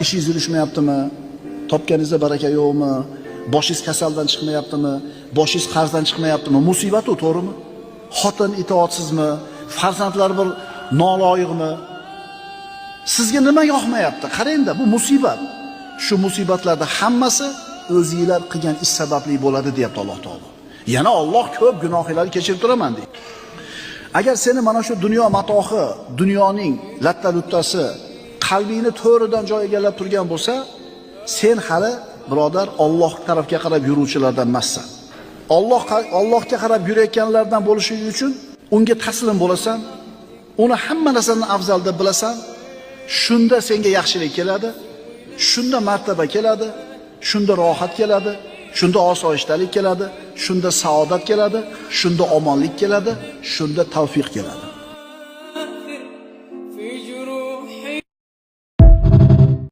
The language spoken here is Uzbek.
Ishingiz yurishmayaptimi? Topganingizda baraka yo'qmi? Boshingiz kasaldan chiqmayaptimi? Boshingiz qarzdan chiqmayaptimi? Musibat u, to'g'rimi? Xotin itoatsizmi? Farzandlar bir noloyiqmi? Sizga nima yoqmayapti? Qarangda, bu musibat. Shu musibatlarda hammasi o'zingizlar qilgan ish sababli bo'ladi, deyapti Alloh taolo. Yana Alloh ko'p gunohlarni kechirib turaman deydi. Agar seni mana shu dunyo matohi, dunyoning latta-luttasi qalbingni to'ridan joy egallab turgan bo'lsa, sen hali birodar Alloh tarafga qarab yuruvchilardan emassan. Allohga qarab yurayotganlardan bo'lishi uchun unga taslim bo'lasan, uni hamma narsadan afzal deb bilasan. Shunda senga yaxshilik keladi, shunda martaba keladi, shunda rohat keladi, shunda osoyishtalik keladi, shunda saodat keladi, shunda omonlik keladi, shunda tavfiq keladi.